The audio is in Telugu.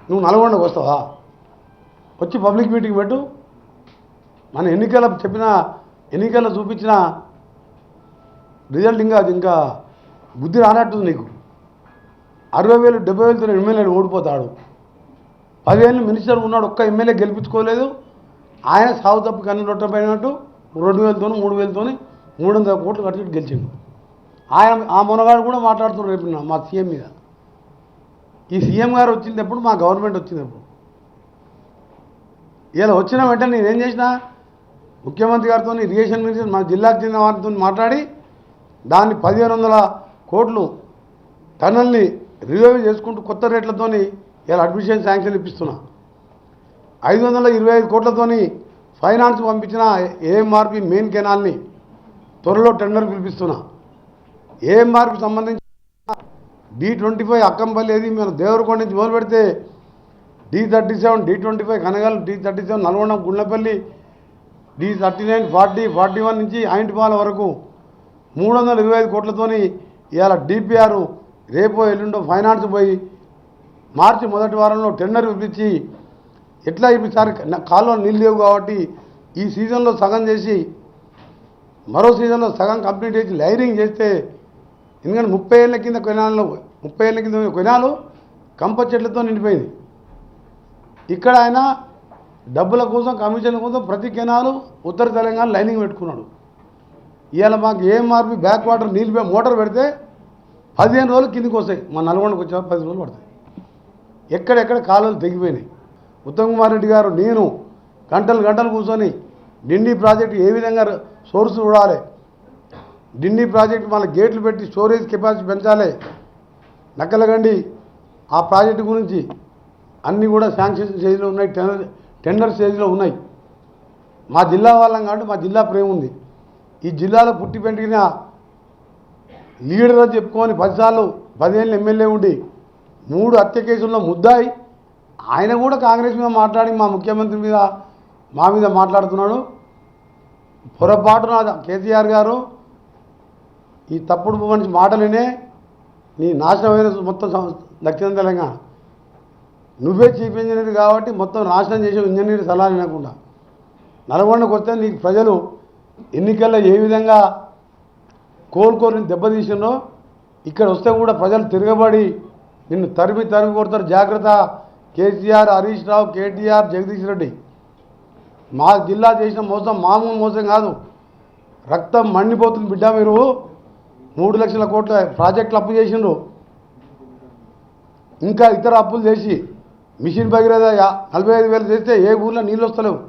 నువ్వు నల్గొండకు వస్తావా? వచ్చి పబ్లిక్ మీటింగ్ పెట్టు. మన ఎన్నికల్లో చూపించిన రిజల్ట్ ఇంకా బుద్ధి రానట్టుంది నీకు. 60,000 70,000తో ఎమ్మెల్యేలు ఓడిపోతాడు. 10 ఏళ్ళు మినిస్టర్ ఉన్నాడు, ఒక్క ఎమ్మెల్యే గెలిపించుకోలేదు. ఆయన సాగు తప్పు కన్ను రొట్టపోయినట్టు 2,000తో 3,000తో 300 కోట్లు ఖర్చు గెలిచిండు. ఆ మొనగాడు కూడా మాట్లాడుతున్నారు రేపు మా సీఎం మీద. ఈ సీఎం గారు వచ్చినప్పుడు మా గవర్నమెంట్ వచ్చినప్పుడు ఇలా వచ్చిన వెంటనే నేనేం చేసిన, ముఖ్యమంత్రి గారితో ఇరిగేషన్ మినిస్టర్ మన జిల్లాకు చెందిన వారితో మాట్లాడి దాన్ని 1,500 కోట్లు టన్నల్ని రివైవ్ చేసుకుంటూ కొత్త రేట్లతో ఇలా అడ్మిషన్ శాంక్షన్ ఇప్పిస్తున్నా. 525 కోట్లతోని ఫైనాన్స్ పంపించిన ఏఎంఆర్పి మెయిన్ కెనాల్ని త్వరలో టెండర్ పిలిపిస్తున్నా. ఏఎంఆర్పి సంబంధించి D25 అక్కంపల్లి ఏది మేము దేవరకొండ నుంచి మొదలు పెడితే D37 D25 Kanagal D37 Nalgonda Gundlapalli D39 40 41 నుంచి ఆయింటిపాల వరకు 325 కోట్లతోని ఇవాళ డిపిఆర్ రేపో ఎల్లుండో ఫైనాన్స్ పోయి మార్చి మొదటి వారంలో టెండర్ పిలిపించి ఎట్లా ఈసారి కాలువ నీళ్ళు లేవు కాబట్టి ఈ సీజన్లో సగం చేసి మరో సీజన్లో సగం కంప్లీట్ చేసి లైనింగ్ చేస్తే, ఎందుకంటే 30 ఏళ్ళ కింద కొనాలు కంప చెట్లతో నిండిపోయింది. ఇక్కడ ఆయన డబ్బుల కోసం కమిషన్ల కోసం ప్రతి కెనాలు ఉత్తర తెలంగాణ లైనింగ్ పెట్టుకున్నాడు. ఇవాళ మాకు ఏఎంఆర్పి బ్యాక్ వాటర్ నీళ్ళు మోటార్ పెడితే 15 రోజులు కిందికి వస్తాయి. మా నల్గొండకు వచ్చే 10 రోజులు పడతాయి. ఎక్కడెక్కడ కాలువలు తెగిపోయినాయి. ఉత్తమ్ కుమార్ రెడ్డి గారు నేను గంటలు కూర్చొని డిండి ప్రాజెక్టు ఏ విధంగా సోర్స్ చూడాలి, డిండి ప్రాజెక్టు మళ్ళీ గేట్లు పెట్టి స్టోరేజ్ కెపాసిటీ పెంచాలి, నక్కలగండి ఆ ప్రాజెక్టు గురించి అన్నీ కూడా శాంక్షన్ స్టేజ్లో ఉన్నాయి, టెండర్ స్టేజ్లో ఉన్నాయి. మా జిల్లా వాళ్ళం కాబట్టి మా జిల్లా ప్రేమ ఉంది. ఈ జిల్లాలో పుట్టి పెంటిన లీడర్ అని చెప్పుకొని 10 సార్లు 10 ఏళ్ళు ఎమ్మెల్యే ఉండి 3 హత్య కేసుల్లో ముద్దాయి ఆయన కూడా కాంగ్రెస్ మీద మాట్లాడి మా ముఖ్యమంత్రి మీద మా మీద మాట్లాడుతున్నాడు. పొరపాటున కేసీఆర్ గారు ఈ తప్పుడు మనిషి మాటలనే నీ నాశనమైన మొత్తం దక్షిణ తెలంగాణ నువ్వే చీఫ్ ఇంజనీర్ కాబట్టి మొత్తం నాశనం చేసే ఇంజనీర్ సలహా వినకుండా నల్గొండకు వస్తే నీకు ప్రజలు ఎన్నికల్లో ఏ విధంగా కోలుకోరిని దెబ్బతీసిందో ఇక్కడ వస్తే కూడా ప్రజలు తిరగబడి నిన్ను తరిమి కొడతారు. జాగ్రత్త. కేసీఆర్, హరీష్ రావు, కేటీఆర్, జగదీష్ రెడ్డి మా జిల్లా చేసిన మోసం మామూలు మోసం కాదు. రక్తం మండిపోతుంది బిడ్డ. మీరు 3 లక్షల కోట్ల ప్రాజెక్టులు అప్పు చేసిండ్రు, ఇంకా ఇతర అప్పులు చేసి మిషన్ భగీరథ 45,000 చేస్తే ఏ ఊర్లో నీళ్ళు వస్తలేవు.